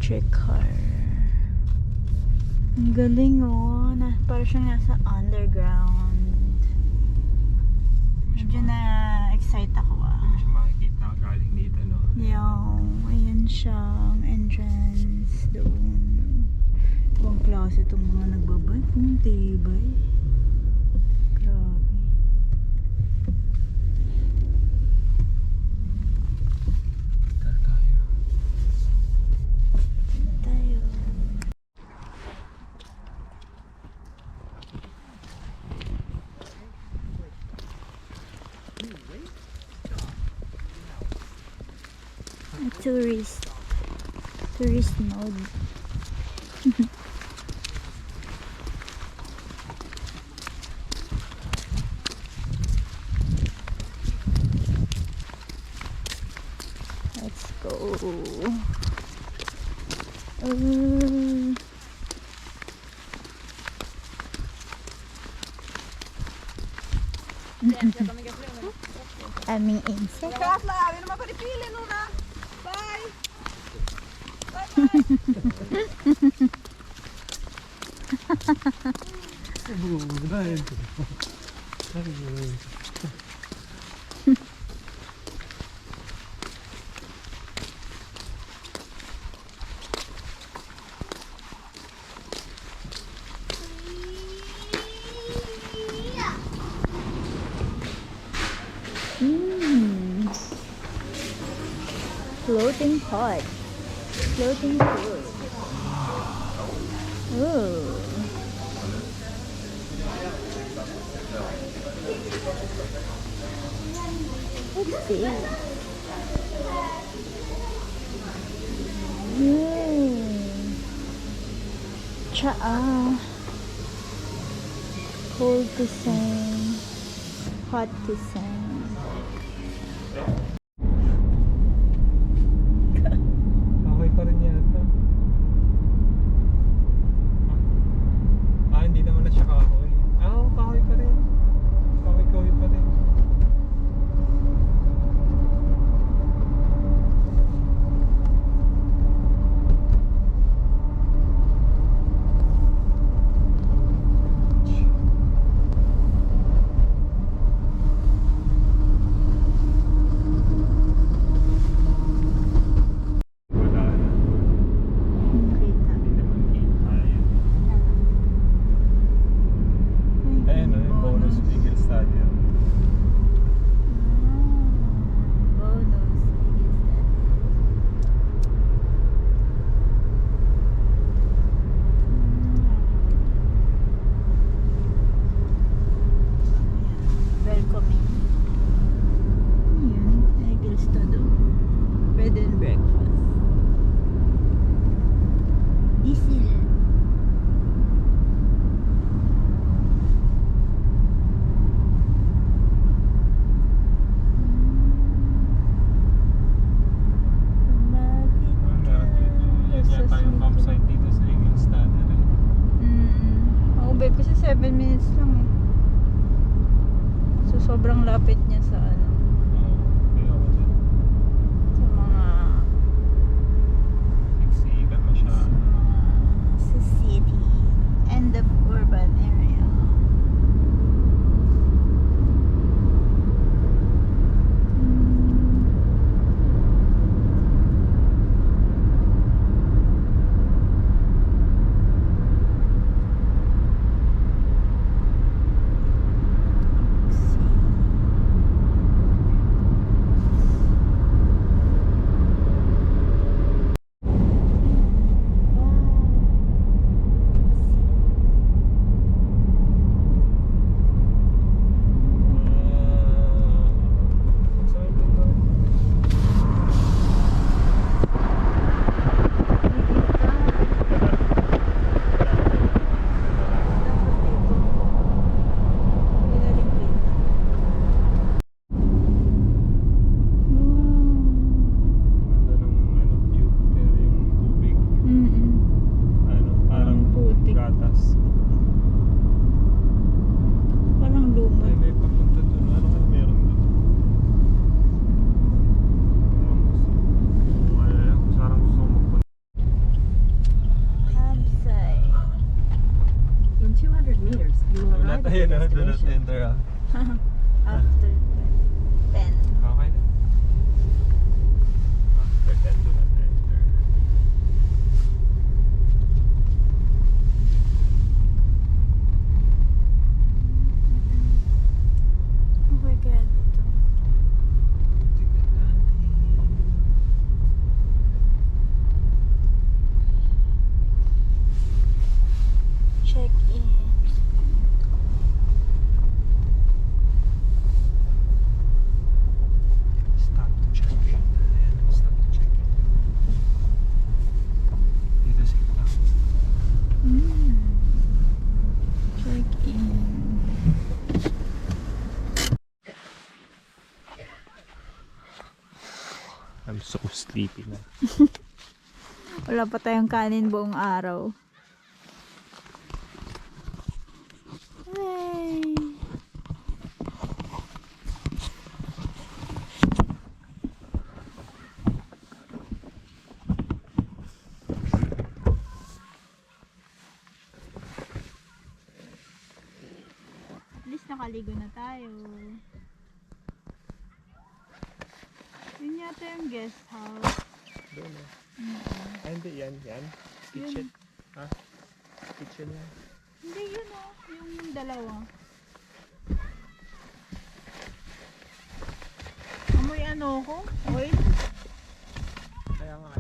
electric car. Ang galing oh. Parang siyang nasa underground. Medyo na-excite ako ah. Hindi siya makikita galing dito, no? Yung, ayan siyang entrance doon. Ibang klase itong mga nagbabike. Ang tibay. Grabe. Tara tayo. Tayo. Tourist mode. Let's go. Aming insect. Kakla, ano naman paripili no na? Bye! Floating pot. Floating food. Oh. Let's see. Cold to sing, hot to sing. Kahoy pa rin yata. Hindi naman na siya kahoy. Kahoy pa rin. Kahoy pa rin. Kasi 7 minutes lang eh. So sobrang lapit niya sa ano. Sa mga Nagsiigan mo siya. sa city and the urban area. Ayun na, do not enter ah. After 10. Okay na. After that, do not enter. Okay kaya dito. Tignan natin. Check in. Stop to check in. Ayan, stop to check in. Dito safe lang. Check in. I'm so sleepy na. Wala pa tayong kanin buong araw. Hey. At least nakaligo na tayo. Yun yata yung guest house. Doon na. Ah, hindi. Yan. Kitchen. Ha? Kitchen yan. Hindi yun oh, yung dalawa. Amoy ano ko? Oil? Kaya nga.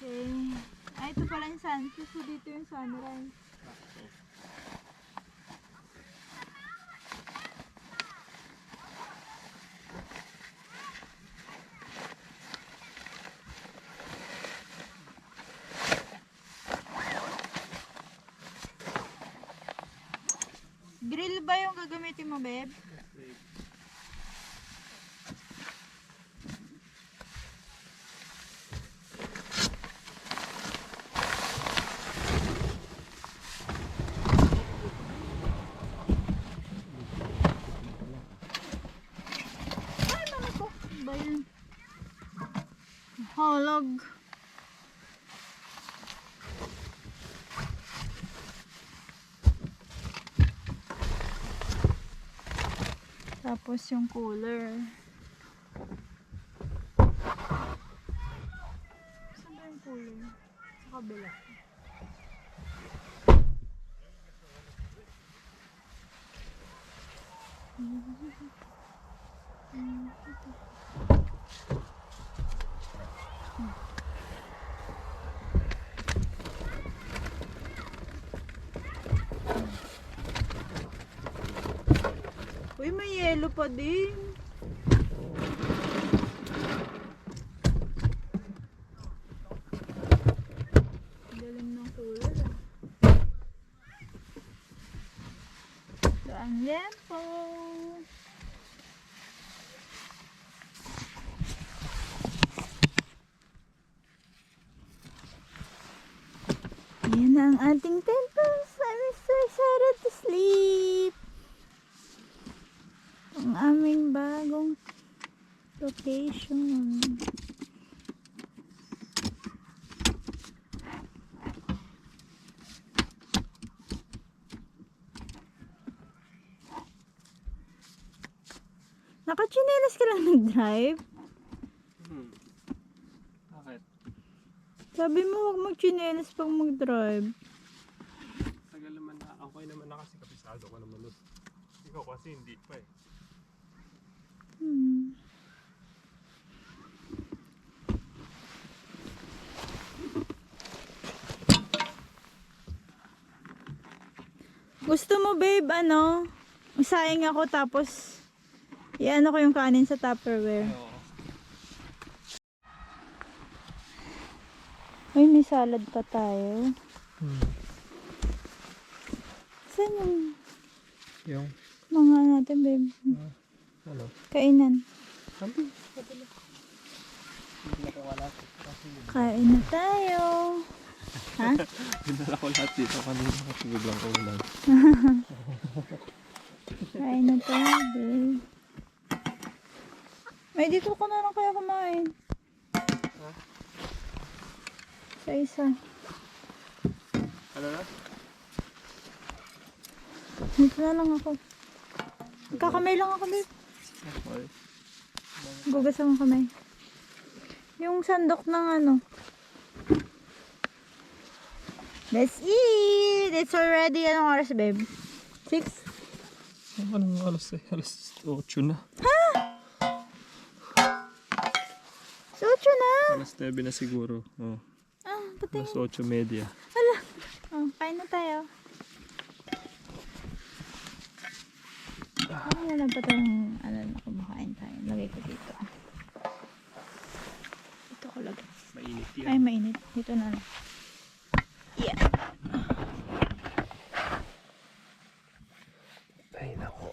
Okay. Ay, ito pala yung sunset. So, dito yung sunrise. Grill ba yung gagamitin mo, babe? Ay, mami ko. Ano ba yan? Halag. Tapos yung cooler. Saan ba yung cooler? Sa kabila. Uy, may yelo pa din. Galing ng cooler ah. Ito ang lempo. Ayan na ang ating temples. I'm so excited to sleep. Ang aming bagong location. Nakachinelas ka lang nag-drive? Bakit? Sabi mo huwag magchinelas pag mag-drive. Tagal naman na. Okay naman na kasi kapisado ko naman nun. Ikaw kasi hindi pa eh. Gusto mo babe, ano? Isayang ako tapos i-ano ko yung kanin sa Tupperware. Oo. Ay, may salad pa tayo. Saan yung Yung? mga natin babe? Ano? Kainan. Sabi. Kain na tayo. Ha? Dinala ko lahat dito kanina kasi biglang ulan. Kain na tayo, babe. May dito ko na lang kaya kumain. Isa-isa. Ano na? Dito na lang ako. Kakamay lang ako, babe. Okay. Gugas akong kamay. Yung sandok ng ano. Let's eat! It's already, anong oras, babe? 6? Anong alas eh? Alas 8 na. Socho na! Alas 9 na siguro. Oh. Ah, pati. Alas 8:30. Hala. Oh, kain na tayo. Ano na ba tayong, ano na, kumakain tayo. Lagay ko dito. Dito ko lagay. Mainit yan. Ay, mainit. Dito na lang. Yeah. Ay, nako.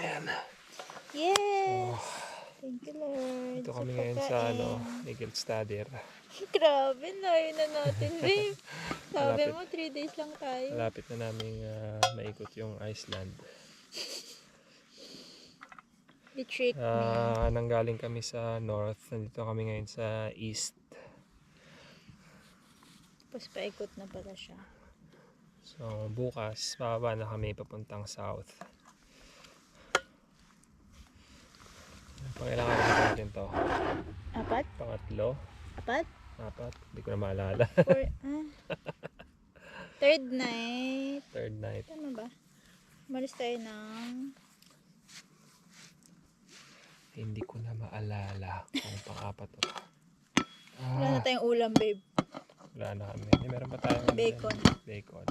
Ayan. Yes! Thank you, Lord. Ito kami ngayon sa Eagle Stadir. Grabe, layo na natin, babe. Sabi Malapit. mo, 3 days lang tayo. Malapit na namin maikot yung Iceland. You tricked me. Nanggaling kami sa north. Nandito kami ngayon sa east. Tapos paikot na pala siya. So bukas, bababa na kami papuntang south. Pangailangan natin to. 4? Pangatlo. 4? 4. Hindi ko na maalala. 3rd night. Third night. Tama ba? Malis tayo ng... Hindi ko na maalala kung pang-apat to. Wala na tayong ulam, babe. Wala na kami. Hindi, meron pa tayong Bacon. Bacon.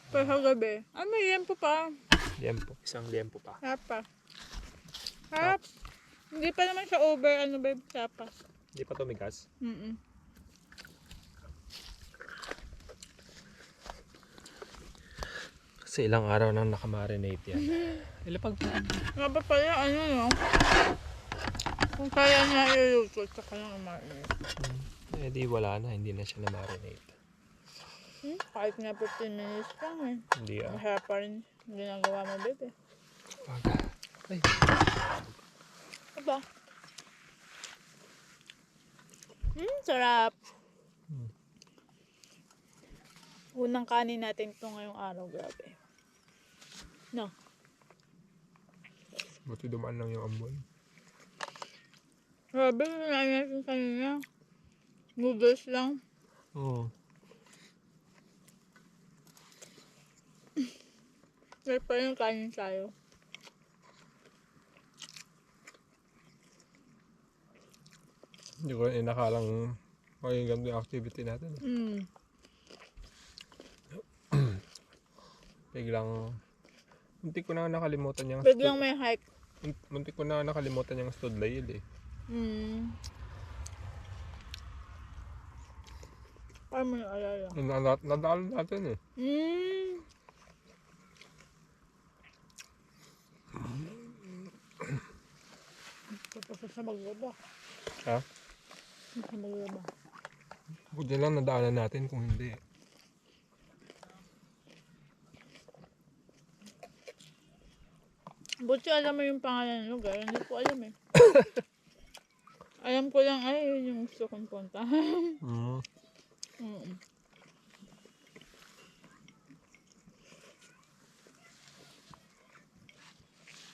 Pero sa gabi. Ah, may liempo pa. Liempo. Isang liempo pa. Harap pa. Harap. Hindi pa naman siya over, ano babe, sapa. Hindi pa tumigas. Kasi ilang araw nang nakamarinate yan. Ilapag pa. Nga ba pala, ano no? Kung kaya niya iluto, tsaka lang umain. Eh di wala na, hindi na siya na-marinate. Kahit nga 15 minutes lang eh. Hindi ah. Masaya pa rin ginagawa mo, babe. Ay, Aba? Sarap. Unang kanin natin ito ngayong araw, grabe. No? buti dumaan lang yung amoy. Grabe, nalain natin kanina. Noodles lang. Oo. May pa yung kanin tayo. Hindi ko rin inakalang maging ganito yung activity natin. Biglang, muntik ko na nakalimutan yung Biglang may hike. muntik ko na nakalimutan yung Studlayil eh. Paano mo naalala? Nadaan natin eh. Tapos na maglaba. Ha? Tapos na maglaba. Buti lang nadaanan natin kung hindi. Buti alam mo yung pangalan ng lugar. Hindi ko alam eh. Alam ko lang ay yun yung gusto kong puntahan.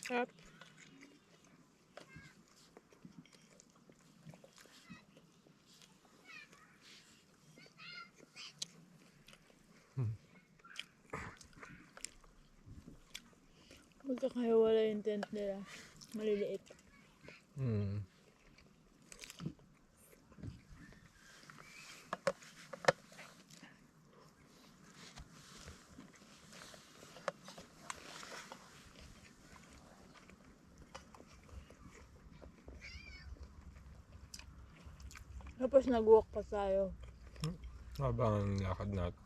Sarap. Magkakawala yung tent nila. Maliliit. Tapos nag-walk pa tayo. Habang lakad natin.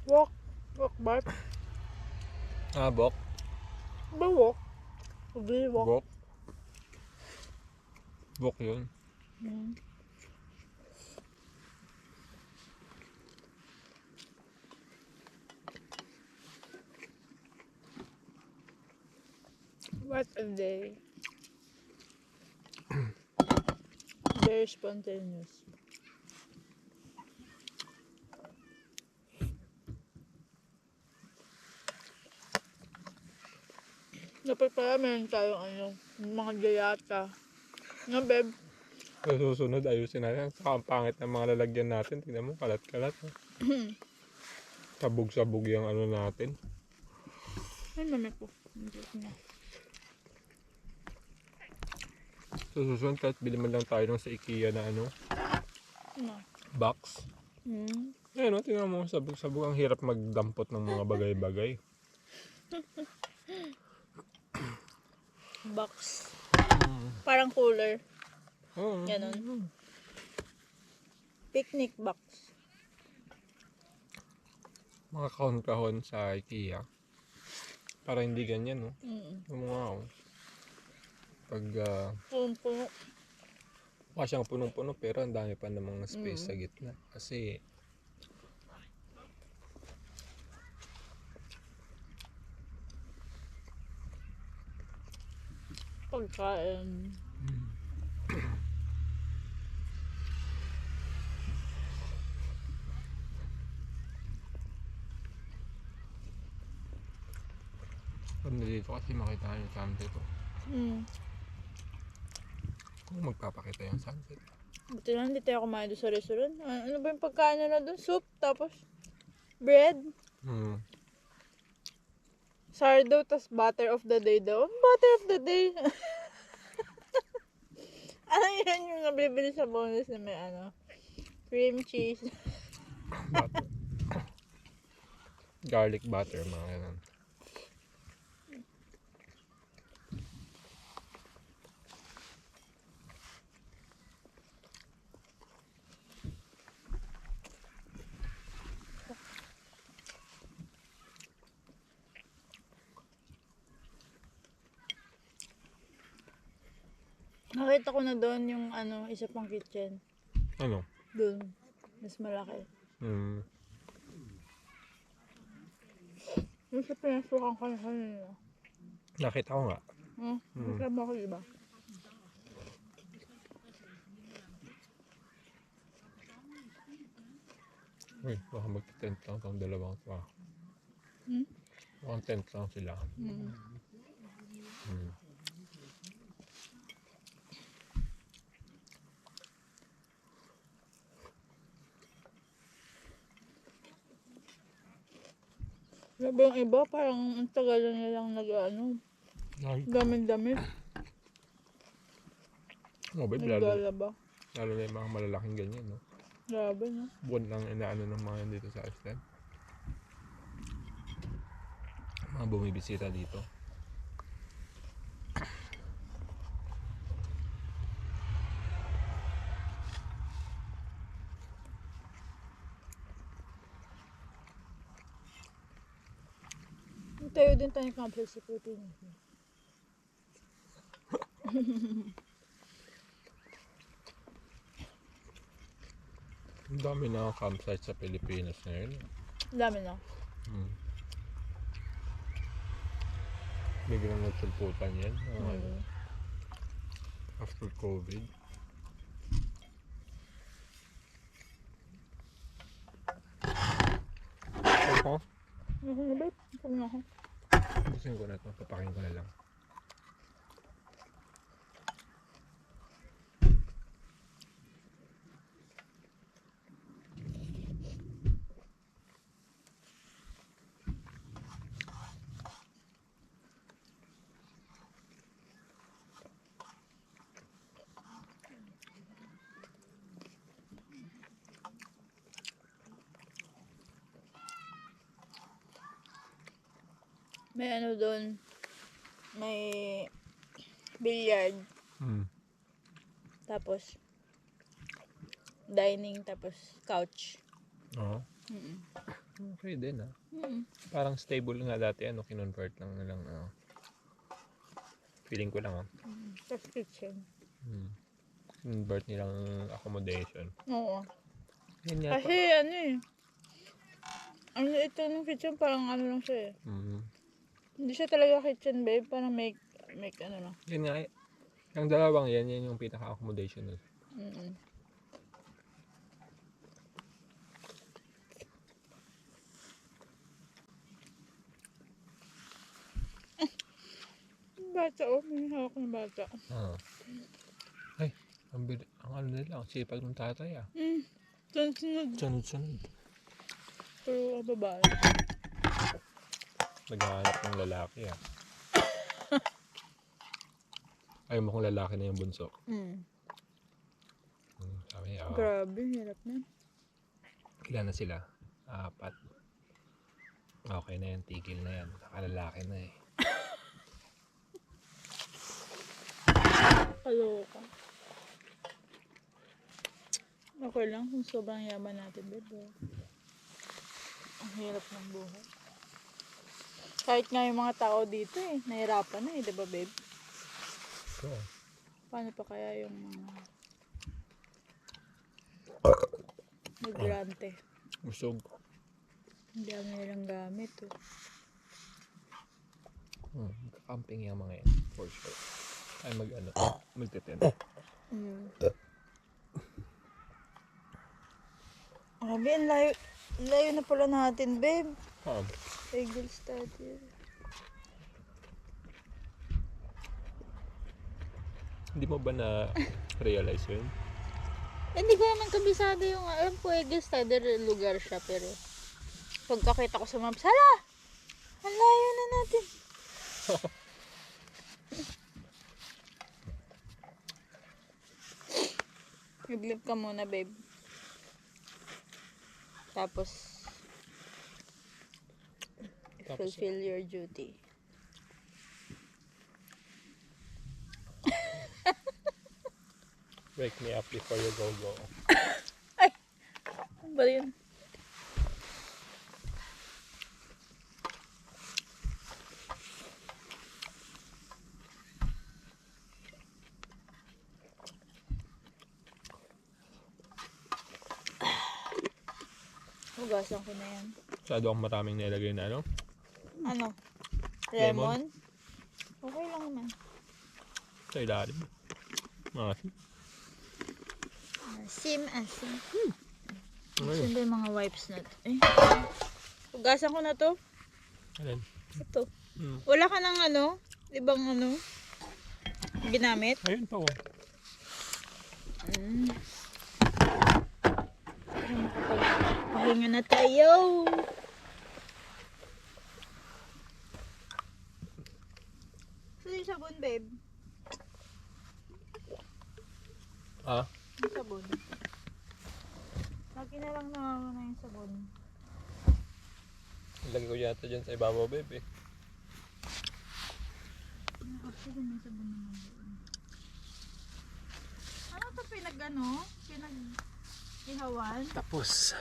Walk. Walk ba? Bok? Ba walk? Hindi walk. Bok? Book yun. Mm. What a day. Very spontaneous. Dapat pala meron tayong ano, mga gayata. Nga, babe? Sa susunod, ayusin natin. Saka ang pangit ng mga lalagyan natin. Tingnan mo, kalat-kalat. Sabog-sabog yung ano natin. Ay, mami ko. Hindi na. Sa susunod, kahit bilhin man lang tayo nung sa IKEA na ano, Ano? box. Hmm. Ayun, no, tingnan mo, sabog-sabog. Ang hirap magdampot ng mga bagay-bagay. Box. Parang cooler. Oo. Ganon. Picnic box. Mga kahon-kahon sa IKEA. Para hindi ganyan, no? Wow. Pag, Puno. mukha siyang punong-puno, pero ang dami pa namang space sa gitna. Kasi, Pagkain. pag dito kasi makita yung sunset. Oh. Hmm. Kung magpapakita yung sunset. Buti lang, hindi tayo kumain doon sa restaurant. Ano ba yung pagkain nila doon? Soup, tapos bread, sourdough, tapos butter of the day daw. Butter of the day. Ano yun yung nabibili sa bonus na may ano? Cream cheese. Butter. Garlic butter, mga ganun. Nakita ko na doon yung ano, isa pang kitchen. Ano? Doon. Mas malaki. Yung sa pinasukan ko na kanina. Nakita ko nga. Kasama ko iba. Uy, baka mag-tent lang itong dalawang ito. Hmm? Mukhang tent lang sila. Sabi yung iba, parang ang tagal na nilang nag-ano, Ay, dami-dami. oh, babe, lalo Naglalaba. na yung mga malalaking ganyan, no? Grabe, no? Buwan lang inaano ng mga dito sa Iceland. Mga bumibisita dito. Tayo din tayo complex sa Pilipinas. Ang dami na campsite sa Pilipinas ngayon. Dami na. Biglang nagsulputan yan. After COVID. Ako? Ano na ba? Sabi na ako. Gusto ko na ito. Papakin ko na lang. May ano doon, may billiard, tapos dining, tapos couch. Oo. Okay din, ah. Parang stable nga dati, ano, kinonvert lang nilang, feeling ko lang, ah. Tapos kitchen. convert nilang accommodation. Oo. Yun nga Kasi ano eh. Ano ito ng kitchen parang ano lang siya eh. Hindi siya talaga kitchen babe. Parang make ano lang. Yun nga, yung dalawang yan yung pinaka-accommodation nun. Mm. Bata oh. May hawak ng bata. Ah. Ay, ang ano nila, ang sipag ng tatay ah. Sunod. Sunod-sunod. Pero babae. Naghahanap ng lalaki ah. Ayaw mo kung lalaki na yung bunso. Sabi niya, Grabe, hirap na. ilan na sila? 4. Okay na yan, tigil na yan. Nakalalaki na eh. Kaloka. Okay lang kung sobrang yaman natin, babe. Ang hirap ng buhay. Kahit nga yung mga tao dito eh, nahirapan na eh, diba babe? So, Paano pa kaya yung mga migrante? busog. Hindi dami nilang gamit oh. Camping yung mga yan, for sure. Ay magte-tent. Grabe, ang layo na pala natin, babe. Eagle Study. Hindi mo ba na-realize yun? Hindi ko naman kabisado yung, alam ko, Eagle Study lugar siya, pero pagkakita ko sa maps, hala! Ang layo na natin. Iblip ka muna, babe. Tapos fulfill your duty. Wake me up before you go. Ano ba yun? Hugasan ko na yan. Masyado akong maraming nilagay na ano? Ano? Lemon? Lemon? Okay lang naman. Sa ilalim. Asim. Asim. Ano yun? Saan ba yung mga wipes na to? Eh. Hugasan ko na to. Alin? Ito. Wala ka ng ano? Ibang ano? Ginamit? Ayun pa oh. Pahinga na tayo. Saan yung sabon, babe? Ah? Yung sabon. Lagi na lang nawawala yung sabon. Lagay ko yata dyan sa ibabaw, babe eh. Actually, may sabon naman doon. Ano to pinag-ihawan? Tapos.